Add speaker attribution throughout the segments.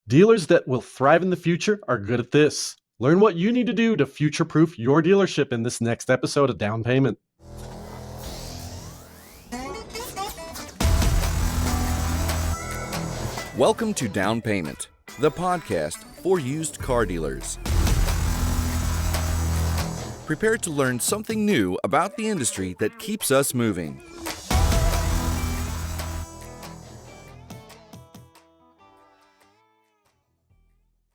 Speaker 1: Dealers that will thrive in the future are good at this. Learn what you need to do to future-proof your dealership in this next episode of Down Payment.
Speaker 2: Welcome to Down Payment, the podcast for used car dealers. Prepare to learn something new about the industry that keeps us moving.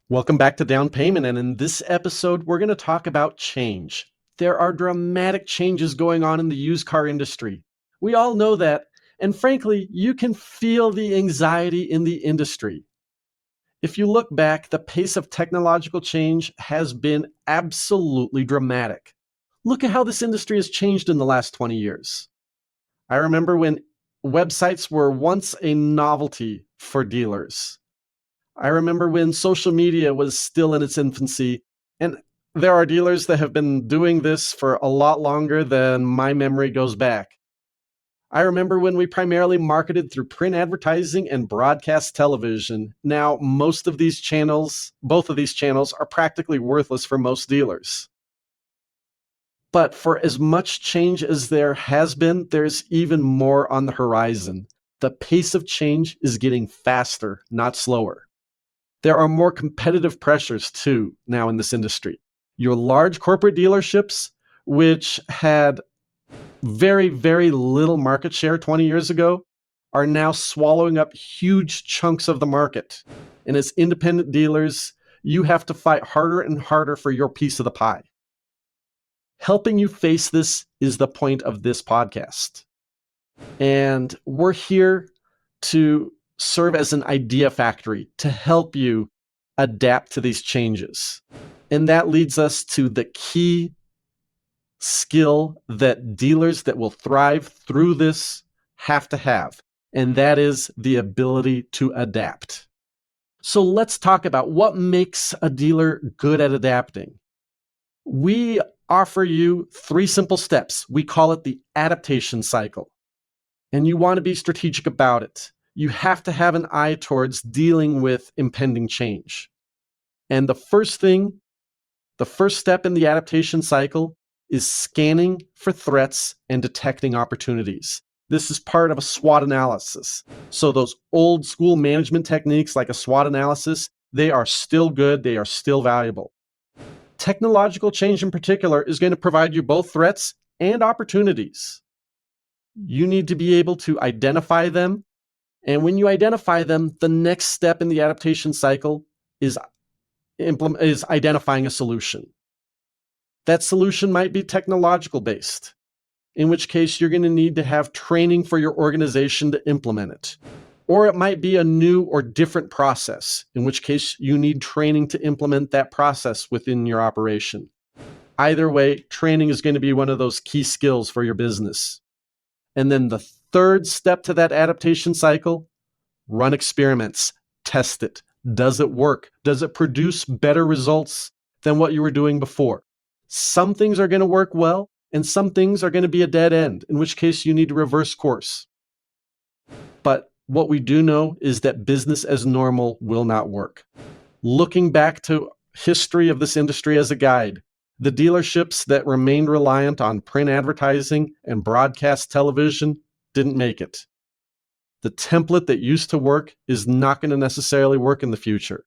Speaker 1: Welcome back to Down Payment, and in this episode, we're going to talk about change. There are dramatic changes going on in the used car industry. We all know that, and frankly, you can feel the anxiety in the industry. If you look back, the pace of technological change has been absolutely dramatic. Look at how this industry has changed in the last 20 years. I remember when websites were once a novelty for dealers. I remember when social media was still in its infancy, and there are dealers that have been doing this for a lot longer than my memory goes back. I remember when we primarily marketed through print advertising and broadcast television. Now, both of these channels are practically worthless for most dealers. But for as much change as there has been, there's even more on the horizon. The pace of change is getting faster, not slower. There are more competitive pressures, too, now in this industry. Your large corporate dealerships, which had very, very little market share 20 years ago, are now swallowing up huge chunks of the market. And as independent dealers, you have to fight harder and harder for your piece of the pie. Helping you face this is the point of this podcast. And we're here to serve as an idea factory to help you adapt to these changes. And that leads us to the key skill that dealers that will thrive through this have to have, and that is the ability to adapt. So let's talk about what makes a dealer good at adapting. We offer you 3 simple steps. We call it the adaptation cycle, and you want to be strategic about it. You have to have an eye towards dealing with impending change. And the first step in the adaptation cycle is scanning for threats and detecting opportunities. This is part of a SWOT analysis. So those old school management techniques like a SWOT analysis, they are still good, they are still valuable. Technological change in particular is going to provide you both threats and opportunities. You need to be able to identify them. And when you identify them, the next step in the adaptation cycle is identifying a solution. That solution might be technological based, in which case you're going to need to have training for your organization to implement it. Or it might be a new or different process, in which case you need training to implement that process within your operation. Either way, training is going to be one of those key skills for your business. And then the third step to that adaptation cycle, run experiments, test it. Does it work? Does it produce better results than what you were doing before? Some things are going to work well, and some things are going to be a dead end, in which case you need to reverse course. But what we do know is that business as normal will not work. Looking back to history of this industry as a guide, the dealerships that remained reliant on print advertising and broadcast television didn't make it. The template that used to work is not going to necessarily work in the future.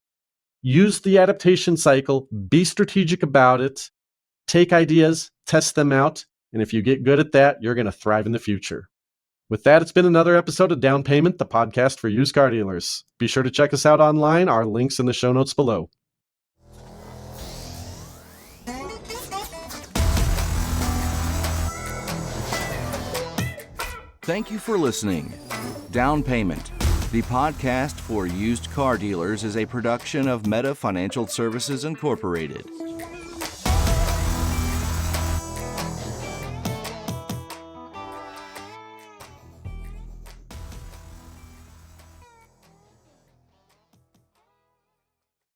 Speaker 1: Use the adaptation cycle, be strategic about it, take ideas, test them out, and if you get good at that, you're going to thrive in the future. With that, it's been another episode of Down Payment, the podcast for used car dealers. Be sure to check us out online. Our link's in the show notes below.
Speaker 2: Thank you for listening. Down Payment, the podcast for used car dealers, is a production of Meta Financial Services Incorporated.